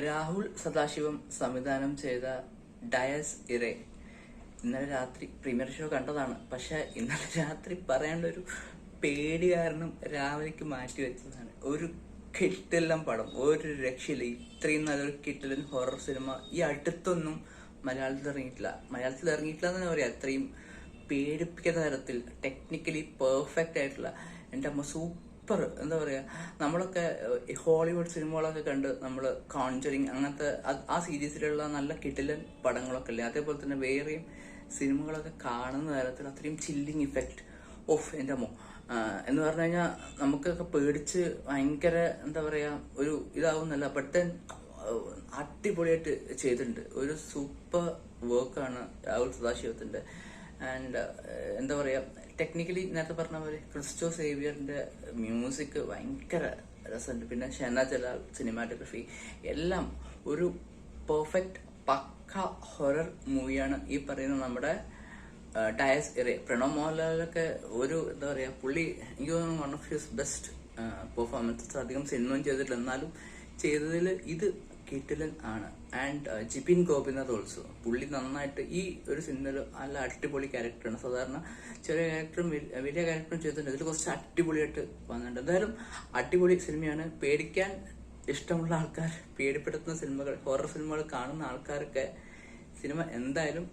രാഹുൽ സദാശിവം സംവിധാനം ചെയ്ത ഡയസ് ഇറേ ഇന്നലെ രാത്രി പ്രീമിയർ ഷോ കണ്ടതാണ്. പക്ഷെ ഇന്നലെ രാത്രി പറയാനുള്ളൊരു പേടി കാരണം രാവിലേക്ക് മാറ്റി വെച്ചതാണ്. ഒരു കിട്ടില്ലം പടം, ഒരു രക്ഷയില്ല. ഇത്രയും നല്ലൊരു കിട്ടില്ലൻ ഹൊറർ സിനിമ ഈ അടുത്തൊന്നും മലയാളത്തിൽ ഇറങ്ങിയിട്ടില്ല എന്ന് തന്നെ പറയാം. അത്രയും പേടിപ്പിക്കുന്ന തരത്തിൽ ടെക്നിക്കലി പെർഫെക്റ്റ് ആയിട്ടുള്ള എൻ്റെ അമ്മ സൂപ്പർ. എന്താ പറയാ, നമ്മളൊക്കെ ഹോളിവുഡ് സിനിമകളൊക്കെ കണ്ട് നമ്മൾ കോൺജറിങ് അങ്ങനത്തെ ആ സീരീസിലുള്ള നല്ല കിടിലൻ പടങ്ങളൊക്കെ അല്ലേ, അതേപോലെ തന്നെ വേറെയും സിനിമകളൊക്കെ കാണുന്ന തരത്തിൽ അത്രയും ചില്ലിങ് ഇഫക്റ്റ് ഓഫ് എൻ്റെ അമ്മ എന്ന് പറഞ്ഞു കഴിഞ്ഞാൽ നമുക്കൊക്കെ പേടിച്ച് ഭയങ്കര എന്താ പറയാ ഒരു ഇതാവുന്നല്ല. ബട്ട് അടിപൊളിയായിട്ട് ചെയ്തിട്ടുണ്ട്. ഒരു സൂപ്പർ വർക്കാണ് രാഹുൽ സദാശിവത്തിന്റെ. ആൻഡ് എന്താ പറയാ, ടെക്നിക്കലി നേരത്തെ പറഞ്ഞ പോലെ ക്രിസ്റ്റോ സേവിയറിന്റെ മ്യൂസിക് ഭയങ്കര രസമുണ്ട്. പിന്നെ ഷെന ജലാൽ സിനിമാറ്റോഗ്രഫി എല്ലാം ഒരു പെർഫെക്റ്റ് പക്ക ഹൊറർ മൂവിയാണ് ഈ പറയുന്ന നമ്മുടെ ഡയസ് ഇറേ. പ്രണവ് മോഹൻലാലൊക്കെ ഒരു എന്താ പറയാ, പുള്ളി എനിക്ക് തോന്നുന്നു one of his best performances. അധികം സിനിമയും ചെയ്തിട്ടില്ല, എന്നാലും ചെയ്തതിൽ ഇത് കിടിലൻ ആണ്. ആൻഡ് ജിബിൻ ഗോപിനാഥ് ഓൾസോ, പുള്ളി നന്നായിട്ട് ഈ ഒരു സിനിമയിൽ നല്ല അടിപൊളി ക്യാരക്ടറാണ്. സാധാരണ ചെറിയ ക്യാരക്ടറും വലിയ ക്യാരക്ടറും ചെയ്തിട്ടുണ്ട്, ഇതിൽ കുറച്ച് അടിപൊളിയായിട്ട് വന്നിട്ടുണ്ട്. എന്തായാലും അടിപൊളി സിനിമയാണ്. പേടിക്കാൻ ഇഷ്ടമുള്ള ആൾക്കാർ, പേടിപ്പെടുത്തുന്ന സിനിമകൾ, ഹൊറർ സിനിമകൾ കാണുന്ന ആൾക്കാരൊക്കെ സിനിമ എന്തായാലും